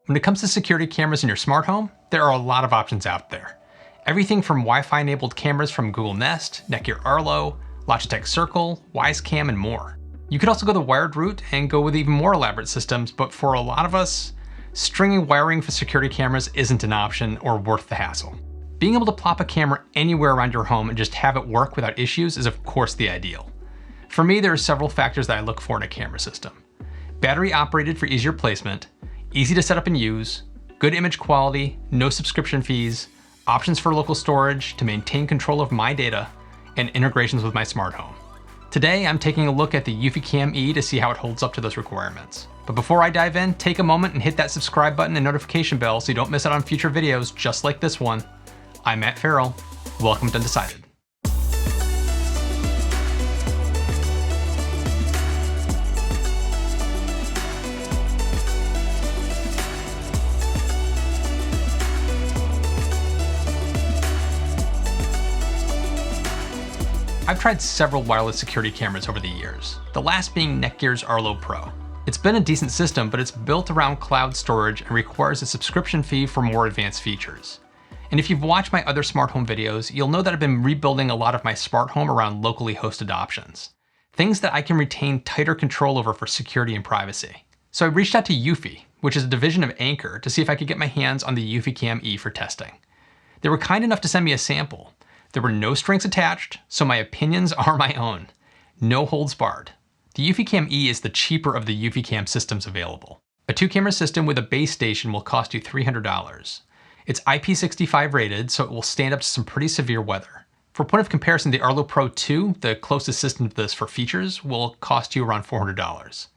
When it comes to security cameras in your smart home, there are a lot of options out there. Everything from Wi-Fi enabled cameras from Google Nest, Netgear Arlo, Logitech Circle, WiseCam, and more. You could also go the wired route and go with even more elaborate systems, but for a lot of us, stringing wiring for security cameras isn't an option or worth the hassle. Being able to plop a camera anywhere around your home and just have it work without issues is of course the ideal. For me, there are several factors that I look for in a camera system. Battery operated for easier placement, easy to set up and use, good image quality, no subscription fees, options for local storage to maintain control of my data, and integrations with my smart home. Today, I'm taking a look at the EufyCam E to see how it holds up to those requirements. But before I dive in, take a moment and hit that subscribe button and notification bell so you don't miss out on future videos just like this one. I'm Ferrell. Welcome to Undecided. I've tried several wireless security cameras over the years, the last being Netgear's Arlo Pro. It's been a decent system, but it's built around cloud storage and requires a subscription fee for more advanced features. And if you've watched my other smart home videos, you'll know that I've been rebuilding a lot of my smart home around locally hosted options. Things that I can retain tighter control over for security and privacy. So I reached out to Eufy, which is a division of Anchor, to see if I could get my hands on the EufyCam E for testing. They were kind enough to send me a sample. There were no strings attached, so my opinions are my own. No holds barred. The EufyCam E is the cheaper of the EufyCam systems available. A 2-camera system with a base station will cost you $300. It's IP65 rated, so it will stand up to some pretty severe weather. For point of comparison, the Arlo Pro 2, the closest system to this for features, will cost you around $400.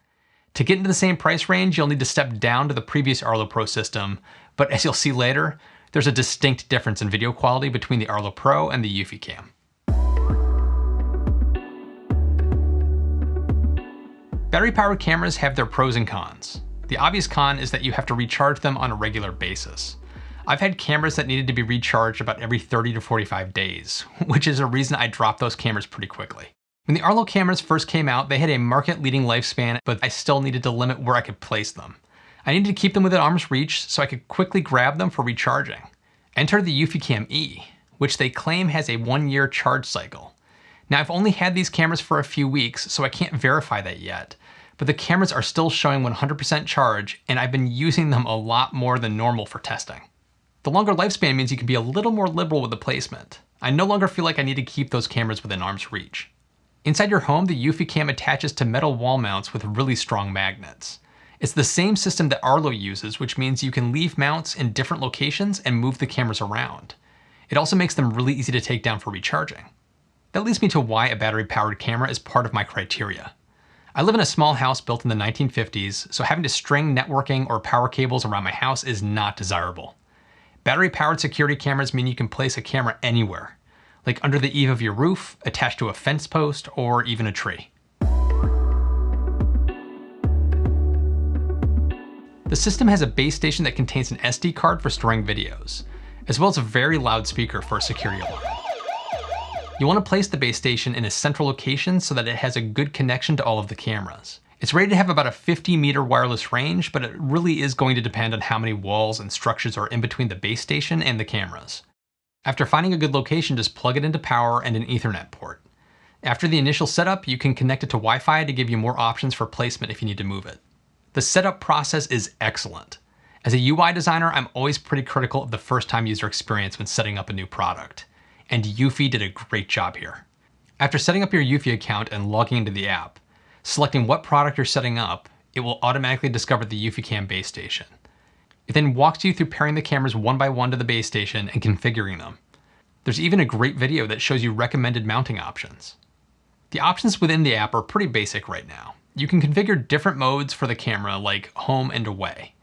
To get into the same price range, you'll need to step down to the previous Arlo Pro system, but as you'll see later, there's a distinct difference in video quality between the Arlo Pro and the EufyCam. Battery-powered cameras have their pros and cons. The obvious con is that you have to recharge them on a regular basis. I've had cameras that needed to be recharged about every 30 to 45 days, which is a reason I dropped those cameras pretty quickly. When the Arlo cameras first came out, they had a market-leading lifespan, but I still needed to limit where I could place them. I needed to keep them within arm's reach so I could quickly grab them for recharging. Enter the EufyCam E, which they claim has a 1-year charge cycle. Now I've only had these cameras for a few weeks, so I can't verify that yet, but the cameras are still showing 100% charge, and I've been using them a lot more than normal for testing. The longer lifespan means you can be a little more liberal with the placement. I no longer feel like I need to keep those cameras within arm's reach. Inside your home, the EufyCam attaches to metal wall mounts with really strong magnets. It's the same system that Arlo uses, which means you can leave mounts in different locations and move the cameras around. It also makes them really easy to take down for recharging. That leads me to why a battery-powered camera is part of my criteria. I live in a small house built in the 1950s, so having to string networking or power cables around my house is not desirable. Battery-powered security cameras mean you can place a camera anywhere, like under the eave of your roof, attached to a fence post, or even a tree. The system has a base station that contains an SD card for storing videos, as well as a very loud speaker for a security alarm. You want to place the base station in a central location so that it has a good connection to all of the cameras. It's rated to have about a 50-meter wireless range, but it really is going to depend on how many walls and structures are in between the base station and the cameras. After finding a good location, just plug it into power and an Ethernet port. After the initial setup, you can connect it to Wi-Fi to give you more options for placement if you need to move it. The setup process is excellent. As a UI designer, I'm always pretty critical of the first-time user experience when setting up a new product, and Eufy did a great job here. After setting up your Eufy account and logging into the app, selecting what product you're setting up, it will automatically discover the EufyCam base station. It then walks you through pairing the cameras one by one to the base station and configuring them. There's even a great video that shows you recommended mounting options. The options within the app are pretty basic right now. You can configure different modes for the camera, like home and away.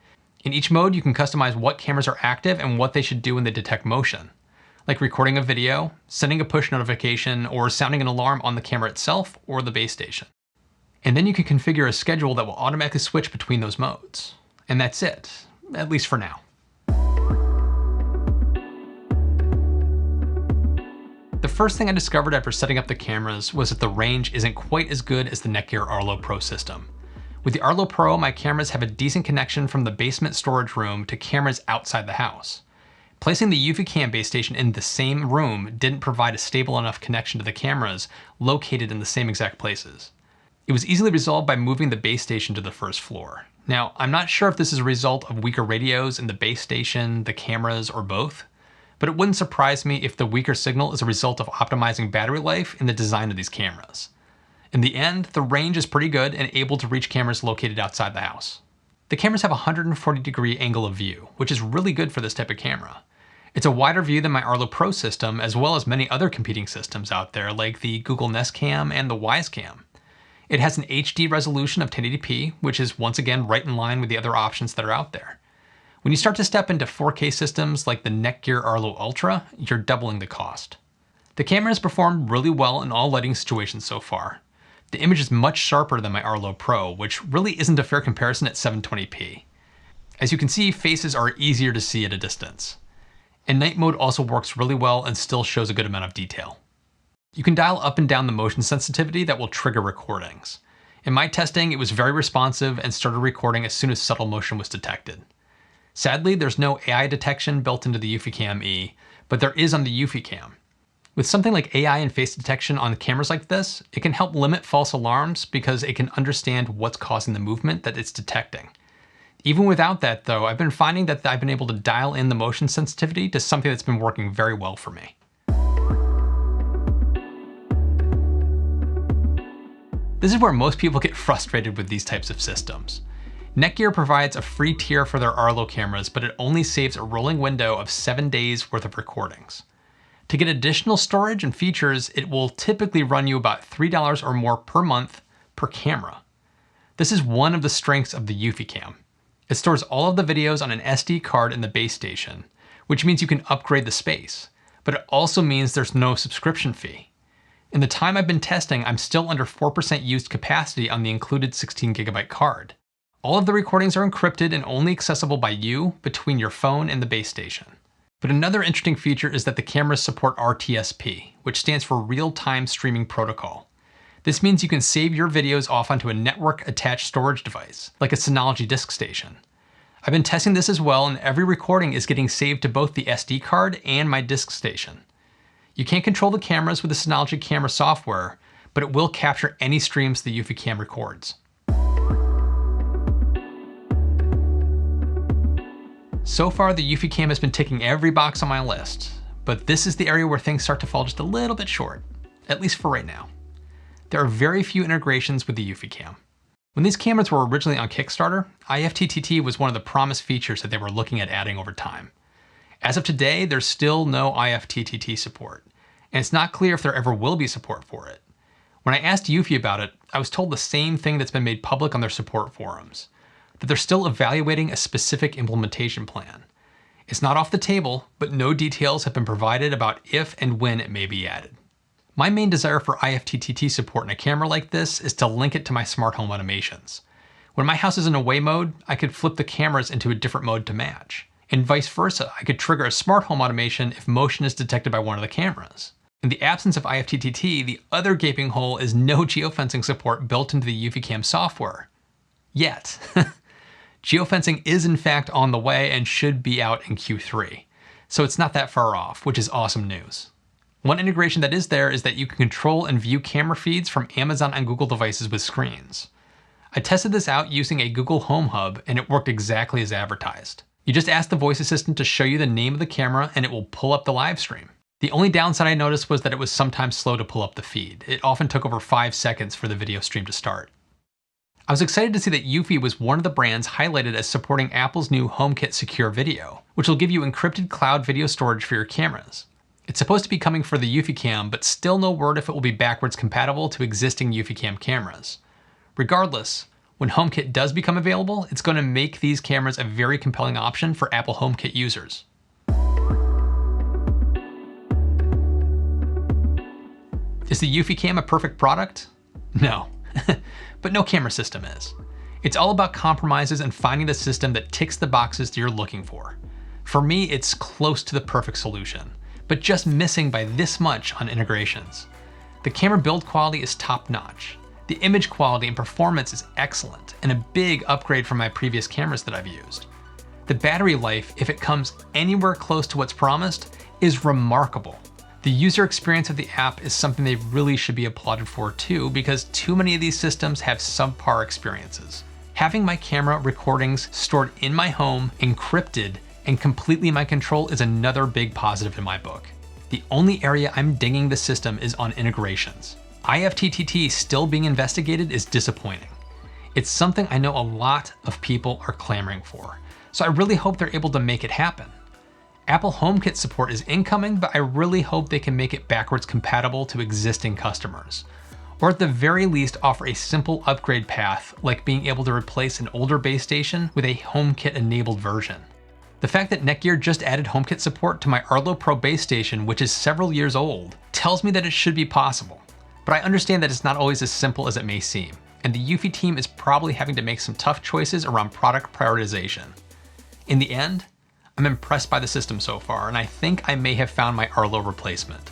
In each mode, you can customize what cameras are active and what they should do when they detect motion, like recording a video, sending a push notification, or sounding an alarm on the camera itself or the base station. And then you can configure a schedule that will automatically switch between those modes. And that's it, at least for now. The first thing I discovered after setting up the cameras was that the range isn't quite as good as the Netgear Arlo Pro system. With the Arlo Pro, my cameras have a decent connection from the basement storage room to cameras outside the house. Placing the EufyCam base station in the same room didn't provide a stable enough connection to the cameras located in the same exact places. It was easily resolved by moving the base station to the first floor. Now, I'm not sure if this is a result of weaker radios in the base station, the cameras, or both, but it wouldn't surprise me if the weaker signal is a result of optimizing battery life in the design of these cameras. In the end, the range is pretty good and able to reach cameras located outside the house. The cameras have a 140-degree angle of view, which is really good for this type of camera. It's a wider view than my Arlo Pro system, as well as many other competing systems out there like the Google Nest Cam and the Wyze Cam. It has an HD resolution of 1080p, which is once again right in line with the other options that are out there. When you start to step into 4K systems like the Netgear Arlo Ultra, you're doubling the cost. The camera has performed really well in all lighting situations so far. The image is much sharper than my Arlo Pro, which really isn't a fair comparison at 720p. As you can see, faces are easier to see at a distance. And night mode also works really well and still shows a good amount of detail. You can dial up and down the motion sensitivity that will trigger recordings. In my testing, it was very responsive and started recording as soon as subtle motion was detected. Sadly, there's no AI detection built into the EufyCam E, but there is on the EufyCam. With something like AI and face detection on cameras like this, it can help limit false alarms because it can understand what's causing the movement that it's detecting. Even without that though, I've been finding that I've been able to dial in the motion sensitivity to something that's been working very well for me. This is where most people get frustrated with these types of systems. Netgear provides a free tier for their Arlo cameras, but it only saves a rolling window of 7 days worth of recordings. To get additional storage and features, it will typically run you about $3 or more per month per camera. This is one of the strengths of the EufyCam. It stores all of the videos on an SD card in the base station, which means you can upgrade the space, but it also means there's no subscription fee. In the time I've been testing, I'm still under 4% used capacity on the included 16GB card. All of the recordings are encrypted and only accessible by you between your phone and the base station. But another interesting feature is that the cameras support RTSP, which stands for Real-Time Streaming Protocol. This means you can save your videos off onto a network-attached storage device, like a Synology disk station. I've been testing this as well, and every recording is getting saved to both the SD card and my disk station. You can't control the cameras with the Synology camera software, but it will capture any streams the EufyCam records. So far, the EufyCam has been ticking every box on my list, but this is the area where things start to fall just a little bit short, at least for right now. There are very few integrations with the EufyCam. When these cameras were originally on Kickstarter, IFTTT was one of the promised features that they were looking at adding over time. As of today, there's still no IFTTT support, and it's not clear if there ever will be support for it. When I asked Eufy about it, I was told the same thing that's been made public on their support forums, that they're still evaluating a specific implementation plan. It's not off the table, but no details have been provided about if and when it may be added. My main desire for IFTTT support in a camera like this is to link it to my smart home automations. When my house is in away mode, I could flip the cameras into a different mode to match. And vice versa, I could trigger a smart home automation if motion is detected by one of the cameras. In the absence of IFTTT, the other gaping hole is no geofencing support built into the EufyCam software. Yet. Geofencing is in fact on the way and should be out in Q3, so it's not that far off, which is awesome news. One integration that is there is that you can control and view camera feeds from Amazon and Google devices with screens. I tested this out using a Google Home Hub and it worked exactly as advertised. You just ask the voice assistant to show you the name of the camera and it will pull up the live stream. The only downside I noticed was that it was sometimes slow to pull up the feed. It often took over 5 seconds for the video stream to start. I was excited to see that Eufy was one of the brands highlighted as supporting Apple's new HomeKit Secure Video, which will give you encrypted cloud video storage for your cameras. It's supposed to be coming for the EufyCam, but still no word if it will be backwards compatible to existing EufyCam cameras. Regardless, when HomeKit does become available, it's going to make these cameras a very compelling option for Apple HomeKit users. Is the EufyCam a perfect product? No. But no camera system is. It's all about compromises and finding the system that ticks the boxes that you're looking for. For me, it's close to the perfect solution, but just missing by this much on integrations. The camera build quality is top notch. The image quality and performance is excellent and a big upgrade from my previous cameras that I've used. The battery life, if it comes anywhere close to what's promised, is remarkable. The user experience of the app is something they really should be applauded for too, because too many of these systems have subpar experiences. Having my camera recordings stored in my home, encrypted, and completely my control is another big positive in my book. The only area I'm dinging the system is on integrations. IFTTT still being investigated is disappointing. It's something I know a lot of people are clamoring for, so I really hope they're able to make it happen. Apple HomeKit support is incoming, but I really hope they can make it backwards compatible to existing customers. Or at the very least offer a simple upgrade path, like being able to replace an older base station with a HomeKit enabled version. The fact that Netgear just added HomeKit support to my Arlo Pro base station, which is several years old, tells me that it should be possible. But I understand that it's not always as simple as it may seem, and the Eufy team is probably having to make some tough choices around product prioritization. In the end, I'm impressed by the system so far, and I think I may have found my Arlo replacement.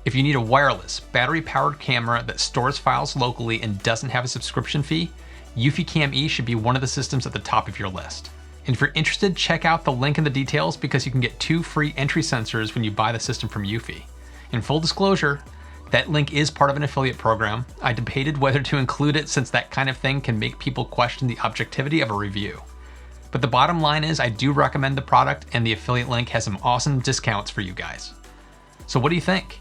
If you need a wireless, battery-powered camera that stores files locally and doesn't have a subscription fee, EufyCam E should be one of the systems at the top of your list. And if you're interested, check out the link in the details because you can get 2 free entry sensors when you buy the system from Eufy. In full disclosure, that link is part of an affiliate program. I debated whether to include it since that kind of thing can make people question the objectivity of a review. But the bottom line is I do recommend the product, and the affiliate link has some awesome discounts for you guys. So what do you think?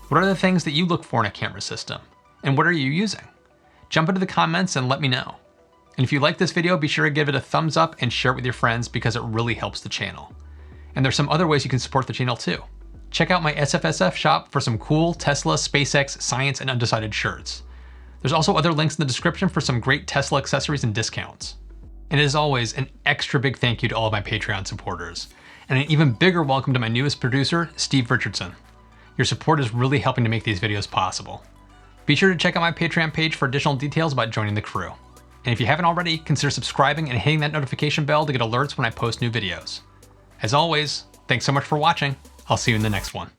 What are the things that you look for in a camera system? And what are you using? Jump into the comments and let me know. And if you like this video, be sure to give it a thumbs up and share it with your friends because it really helps the channel. And there's some other ways you can support the channel too. Check out my SFSF shop for some cool Tesla, SpaceX, Science, and Undecided shirts. There's also other links in the description for some great Tesla accessories and discounts. And as always, an extra big thank you to all of my Patreon supporters. And an even bigger welcome to my newest producer, Steve Richardson. Your support is really helping to make these videos possible. Be sure to check out my Patreon page for additional details about joining the crew. And if you haven't already, consider subscribing and hitting that notification bell to get alerts when I post new videos. As always, thanks so much for watching. I'll see you in the next one.